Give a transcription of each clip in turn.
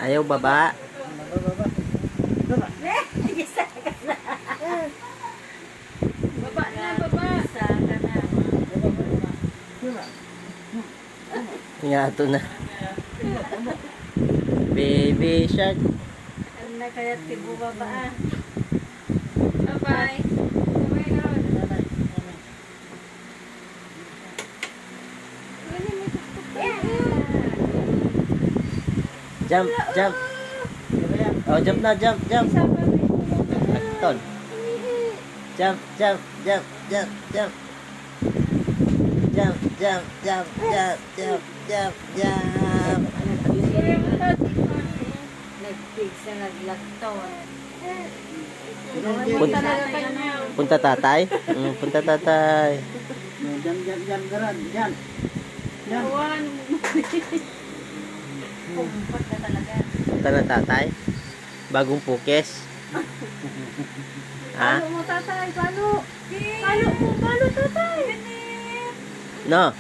Ayaw baba. Baba na, baba. Isa ka na. Nga ito na. Baby shark. Ano na kaya't kibubaba ah. Bye-bye. Jump, jump. Oh, jump na, jump, jump. Akton. Jump, jump, jump, jump, jump. Jump, jump, jump, jump, jump, jump, jump. Nag-pizza, naglagton. Punta, punta tatay. Punta tatay. Diyan, garan, diyan. Diyan. Kumpat na talaga. Punta na tatay. Bagong pukes. Ha? Palo mo tatay, palo. Palo mo, palo tatay. No.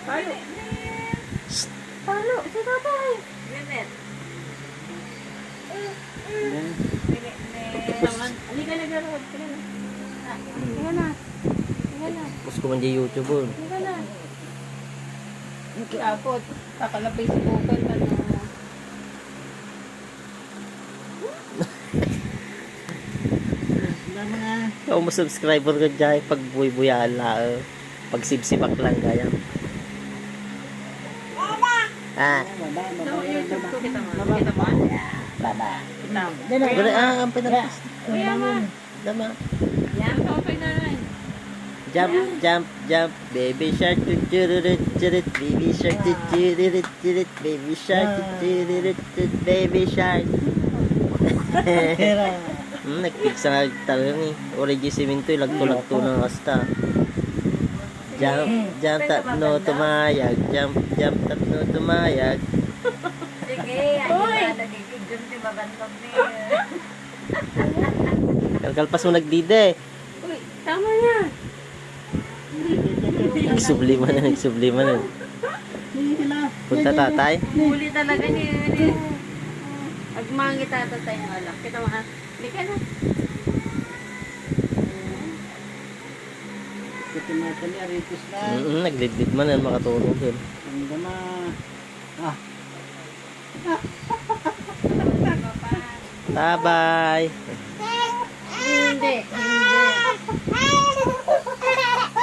Palo. Palo, si tatay. Minit. Halika na, Garod. Halika na. Halika na. Pus ko man di YouTube. Halika na. Kapot. Kakalapay si Bukal. Kung mo subscriber ka dyan, pag buy-buyaan lang. Pag sibsibak lang kaya. Ah. So, YouTube ko kita mo. Kita mo? Baba. Kita mo. Gula, ang pinatas. Kuya mo. Dama. Yan, okay na rin. Jump, jump, jump. Baby shark, tutururit, turit. Baby shark, tutururit, turit. Baby shark, tutururit, turit. Baby shark. Nagpigsa nga talaga ni. Origi siminto, lagto-lagto ng asta. Jump, jump, tatno, tumayag. Jump, jump, tatno, tumayag. Sige, ayun na nagigigil si Babantog niya. Kalkalpas mo nagdide. Uy, tama na. Nagsublima na, nagsublima na. Punta tatay. Huli talaga niya. Agmangi tatatay ng alak. Kita mo ha? Hindi ka na. Kutimata niya, ritis na. Naglidlid man yan, makatulog yun. Ang gana. Ah. Bye-bye. Hindi.